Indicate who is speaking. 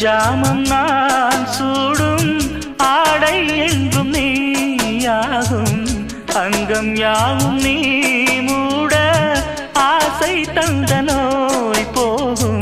Speaker 1: ஜாமம் நான் சூடும் ஆடை என்றும் நீயாகும் அங்கம் யாவும் நீ மூட ஆசை தந்த நோய் போகும்